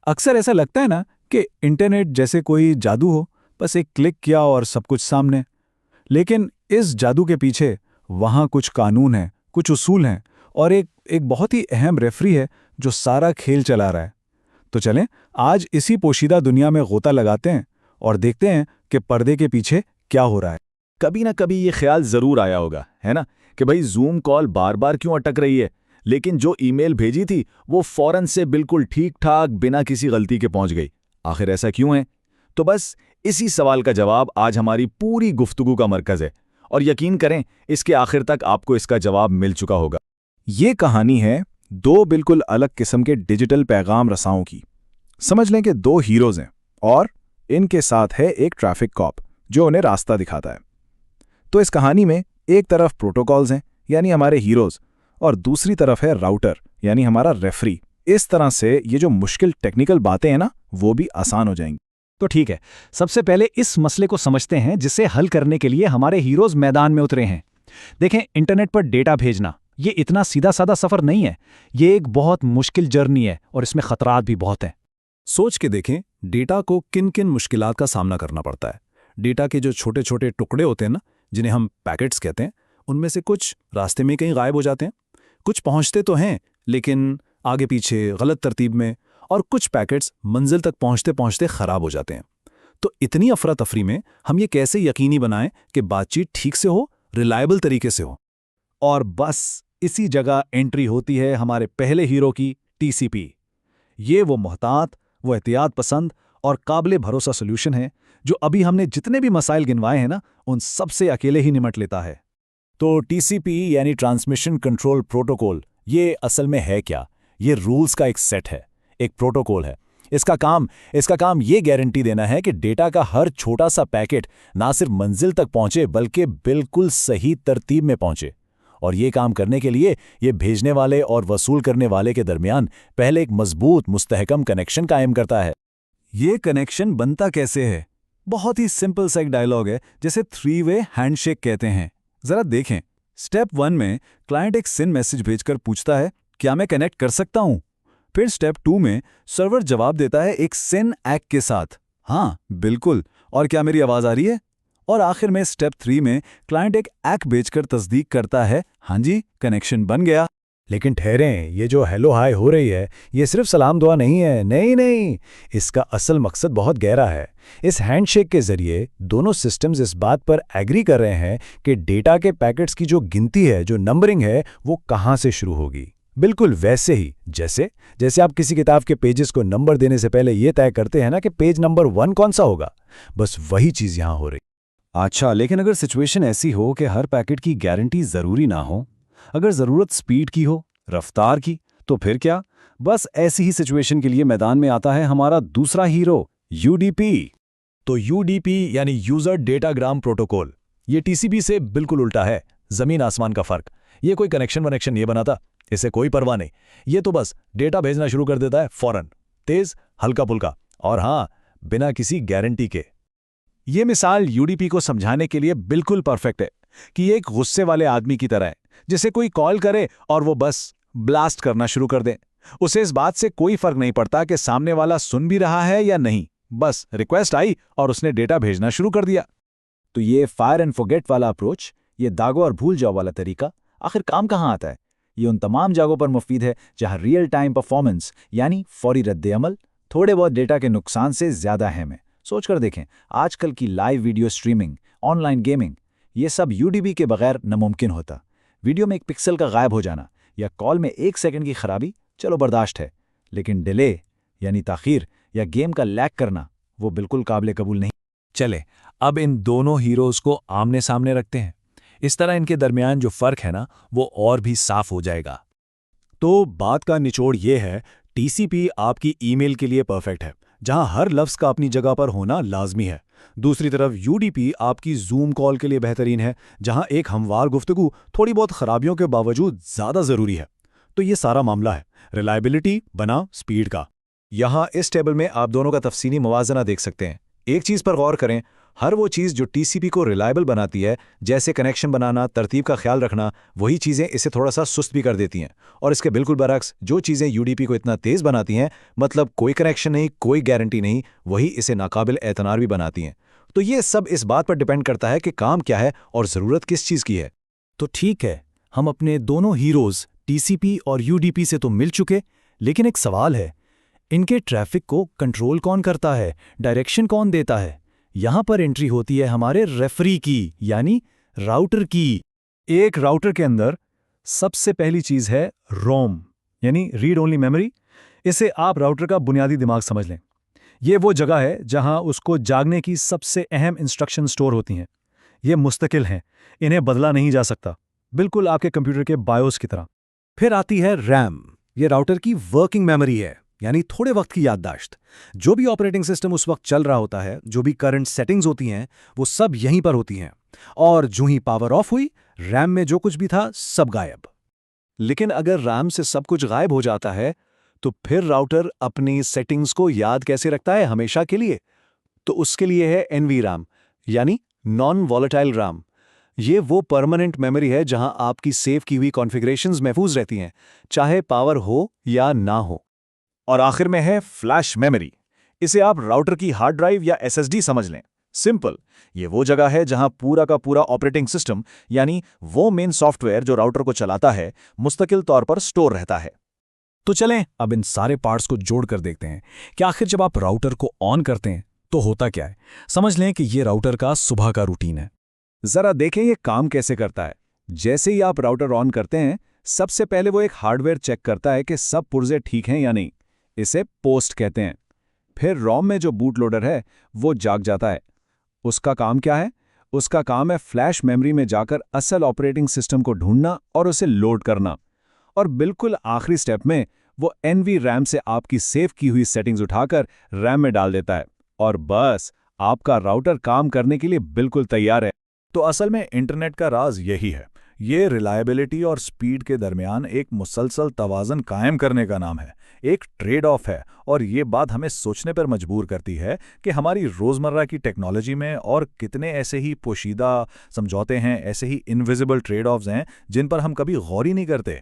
अक्सर ऐसा लगता है ना कि इंटरनेट जैसे कोई जादू हो, बस एक क्लिक किया और सब कुछ सामने। लेकिन इस जादू के पीछे वहाँ कुछ कानून हैं, कुछ उसूल हैं और एक एक बहुत ही अहम रेफरी है जो सारा खेल चला रहा है। तो चलें आज इसी पोशीदा दुनिया में गोता लगाते हैं और देखते हैं कि पर्दे के पीछे क्या हो रहा है। कभी ना कभी ये ख्याल जरूर आया होगा, है ना, कि भाई जूम कॉल बार बार क्यों अटक रही है, लेकिन जो ईमेल भेजी थी वो फौरन से बिल्कुल ठीक ठाक बिना किसी गलती के पहुंच गई। आखिर ऐसा क्यों है? तो बस इसी सवाल का जवाब आज हमारी पूरी गुफ्तगू का मरकज है, और यकीन करें इसके आखिर तक आपको इसका जवाब मिल चुका होगा। ये कहानी है दो बिल्कुल अलग किस्म के डिजिटल पैगाम रसाओं की। समझ लें कि दो हीरोज हैं और इनके साथ है एक ट्रैफिक कॉप जो उन्हें रास्ता दिखाता है। तो इस कहानी में एक तरफ प्रोटोकॉल्स हैं यानी हमारे हीरोज, और दूसरी तरफ है राउटर यानी हमारा रेफरी। इस तरह से ये जो मुश्किल टेक्निकल बातें हैं ना, वो भी आसान हो जाएंगी। तो ठीक है, सबसे पहले इस मसले को समझते हैं जिसे हल करने के लिए हमारे हीरोज मैदान में उतरे हैं। देखें, इंटरनेट पर डेटा भेजना ये इतना सीधा साधा सफर नहीं है। ये एक बहुत मुश्किल जर्नी है और इसमें खतरात भी बहुत हैं। सोच के देखें डेटा को किन किन मुश्किलात का सामना करना पड़ता है। डेटा के जो छोटे छोटे टुकड़े होते हैं ना, जिन्हें हम पैकेट्स कहते हैं, उनमें से कुछ रास्ते में कहीं गायब हो जाते हैं, कुछ पहुंचते तो हैं लेकिन आगे पीछे गलत तरतीब में, और कुछ पैकेट्स मंजिल तक पहुंचते पहुंचते खराब हो जाते हैं। तो इतनी अफरा तफरी में हम ये कैसे यकीनी बनाएं कि बातचीत ठीक से हो, रिलायबल तरीके से हो। और बस इसी जगह एंट्री होती है हमारे पहले हीरो की, टीसीपी। ये वो मोहतात, वो एहतियात पसंद और काबिले भरोसा सॉल्यूशन है जो अभी हमने जितने भी मसाइल गिनवाए हैं ना, उन सब से अकेले ही निमट लेता है। तो टीसीपी यानी ट्रांसमिशन कंट्रोल प्रोटोकॉल, ये असल में है क्या? ये रूल्स का एक सेट है, एक प्रोटोकॉल है। इसका काम ये गारंटी देना है कि डेटा का हर छोटा सा पैकेट ना सिर्फ मंजिल तक पहुंचे बल्कि बिल्कुल सही तरतीब में पहुंचे। और ये काम करने के लिए ये भेजने वाले और वसूल करने वाले के दरमियान पहले एक मजबूत मुस्तहकम कनेक्शन कायम करता है। ये कनेक्शन बनता कैसे है? बहुत ही सिंपल सा एक डायलॉग है, जैसे 3-वे हैंडशेक कहते हैं। जरा देखें, स्टेप 1 में क्लाइंट एक सिन मैसेज भेजकर पूछता है, क्या मैं कनेक्ट कर सकता हूं? फिर स्टेप 2 में सर्वर जवाब देता है एक सिन एक्ट के साथ, हाँ बिल्कुल, और क्या मेरी आवाज आ रही है? और आखिर में स्टेप 3 में क्लाइंट एक एक्ट भेजकर तस्दीक करता है, हाँ जी कनेक्शन बन गया। लेकिन ठहरें, ये जो हेलो हाय हो रही है ये सिर्फ सलाम दुआ नहीं है। नहीं, इसका असल मकसद बहुत गहरा है। इस हैंडशेक के जरिए दोनों सिस्टम्स इस बात पर एग्री कर रहे हैं कि डेटा के पैकेट्स की जो गिनती है, जो नंबरिंग है, वो कहाँ से शुरू होगी। बिल्कुल वैसे ही जैसे आप किसी किताब के पेजेस को नंबर देने से पहले ये तय करते हैं ना कि पेज नंबर 1 कौन सा होगा, बस वही चीज़ यहाँ हो रही। अच्छा, लेकिन अगर सिचुएशन ऐसी हो कि हर पैकेट की गारंटी ज़रूरी ना हो, अगर ज़रूरत स्पीड की हो, रफ्तार की, तो फिर क्या? बस ऐसी ही सिचुएशन के लिए मैदान में आता है हमारा दूसरा हीरो, यूडीपी। तो यूडीपी यानी यूजर डेटाग्राम प्रोटोकॉल, ये टीसीपी से बिल्कुल उल्टा है। जमीन आसमान का फर्क। ये कोई कनेक्शन वनेक्शन नहीं बनाता, इसे कोई परवाह नहीं। ये तो बस डेटा भेजना शुरू कर देता है फौरन, तेज, हल्का पुल्का, और हाँ, बिना किसी गारंटी के। ये मिसाल यूडीपी को समझाने के लिए बिल्कुल परफेक्ट है कि ये एक गुस्से वाले आदमी की तरह है, जिसे कोई कॉल करे और वो बस ब्लास्ट करना शुरू कर दे। उसे इस बात से कोई फर्क नहीं पड़ता कि सामने वाला सुन भी रहा है या नहीं, बस रिक्वेस्ट आई और उसने डेटा भेजना शुरू कर दिया। तो ये फायर एंड फॉरगेट वाला अप्रोच, ये दागो और भूल जाओ वाला तरीका आखिर काम कहाँ आता है? ये उन तमाम जगहों पर मुफीद है जहां रियल टाइम परफॉर्मेंस यानी फौरी रद्द-ए-अमल थोड़े बहुत डेटा के नुकसान से ज्यादा अहम है। सोचकर देखें, आजकल की live video streaming, online gaming, ये सब यूडीपी के बगैर नामुमकिन होता। वीडियो में एक पिक्सल का गायब हो जाना या कॉल में 1 सेकंड की खराबी चलो बर्दाश्त है, लेकिन डिले यानी ताखीर या गेम का लैग करना, वो बिल्कुल काबिल कबूल नहीं। चले अब इन दोनों हीरोज को आमने सामने रखते हैं। इस तरह इनके दरमियान जो फर्क है ना, वो और भी साफ हो जाएगा। तो बात का निचोड़ ये है, टीसीपी आपकी ईमेल के लिए परफेक्ट है, जहां हर लफ्ज का अपनी जगह पर होना लाजमी है। दूसरी तरफ यूडीपी आपकी जूम कॉल के लिए बेहतरीन है, जहां एक हमवार गुफ्तगू थोड़ी बहुत खराबियों के बावजूद ज्यादा जरूरी है। तो ये सारा मामला है रिलायबिलिटी बना स्पीड का। यहां इस टेबल में आप दोनों का तफसीली मुवाजना देख सकते हैं। एक चीज पर गौर करें, हर वो चीज़ जो टीसीपी को रिलायबल बनाती है, जैसे कनेक्शन बनाना, तरतीब का ख्याल रखना, वही चीज़ें इसे थोड़ा सा सुस्त भी कर देती हैं। और इसके बिल्कुल बरक्स जो चीज़ें यूडीपी को इतना तेज़ बनाती हैं, मतलब कोई कनेक्शन नहीं, कोई गारंटी नहीं, वही इसे नाकाबिल एतनार भी बनाती हैं। तो ये सब इस बात पर डिपेंड करता है कि काम क्या है और ज़रूरत किस चीज़ की है। तो ठीक है, हम अपने दोनों हीरोज़ टीसीपी और यूडीपी से तो मिल चुके, लेकिन एक सवाल है, इनके ट्रैफिक को कंट्रोल कौन करता है, डायरेक्शन कौन देता है? यहाँ पर एंट्री होती है हमारे रेफरी की, यानी राउटर की। एक राउटर के अंदर सबसे पहली चीज़ है रोम, यानी रीड ओनली मेमोरी। इसे आप राउटर का बुनियादी दिमाग समझ लें। ये वो जगह है जहां उसको जागने की सबसे अहम इंस्ट्रक्शन स्टोर होती हैं। ये मुस्तकिल हैं, इन्हें बदला नहीं जा सकता, बिल्कुल आपके कंप्यूटर के बायोस की तरह। फिर आती है रैम। ये राउटर की वर्किंग मेमोरी है, यानी थोड़े वक्त की याददाश्त। जो भी ऑपरेटिंग सिस्टम उस वक्त चल रहा होता है, जो भी करंट सेटिंग्स होती हैं, वो सब यहीं पर होती हैं। और जो ही पावर ऑफ हुई, रैम में जो कुछ भी था सब गायब। लेकिन अगर रैम से सब कुछ गायब हो जाता है, तो फिर राउटर अपनी सेटिंग्स को याद कैसे रखता है हमेशा के लिए? तो उसके लिए है NVRAM, यानी नॉन वॉलेटाइल रैम। ये वो परमानेंट मेमोरी है जहां आपकी सेव की हुई कॉन्फ़िगरेशंस महफूज रहती हैं, चाहे पावर हो या ना हो। और आखिर में है फ्लैश मेमोरी। इसे आप राउटर की हार्ड ड्राइव या SSD समझ लें। सिंपल, ये वो जगह है जहां पूरा का पूरा ऑपरेटिंग सिस्टम, यानी वो मेन सॉफ्टवेयर जो राउटर को चलाता है, मुस्तकिल तौर पर स्टोर रहता है। तो चलें अब इन सारे पार्ट्स को जोड़ कर देखते हैं कि आखिर जब आप राउटर को ऑन करते हैं तो होता क्या है। समझ लें कि ये राउटर का सुबह का रूटीन है। जरा देखें ये काम कैसे करता है। जैसे ही आप राउटर ऑन करते हैं, सबसे पहले वो एक हार्डवेयर चेक करता है कि सब पुर्जे ठीक हैं या नहीं। इसे पोस्ट कहते हैं। फिर रोम में जो बूट लोडर है वो जाग जाता है। उसका काम क्या है? उसका काम है फ्लैश मेमोरी में जाकर असल ऑपरेटिंग सिस्टम को ढूंढना और उसे लोड करना। और बिल्कुल आखिरी स्टेप में वो NVRAM से आपकी सेव की हुई सेटिंग्स उठाकर रैम में डाल देता है। और बस आपका राउटर काम करने के लिए बिल्कुल तैयार है। तो असल में इंटरनेट का राज यही है। ये रिलायबिलिटी और स्पीड के दरमियान एक मुसलसल तवाज़न कायम करने का नाम है, एक ट्रेड ऑफ है। और ये बात हमें सोचने पर मजबूर करती है कि हमारी रोज़मर्रा की टेक्नोलॉजी में और कितने ऐसे ही पोशीदा समझौते हैं, ऐसे ही इनविजिबल ट्रेड ऑफ्स हैं जिन पर हम कभी गौर ही नहीं करते।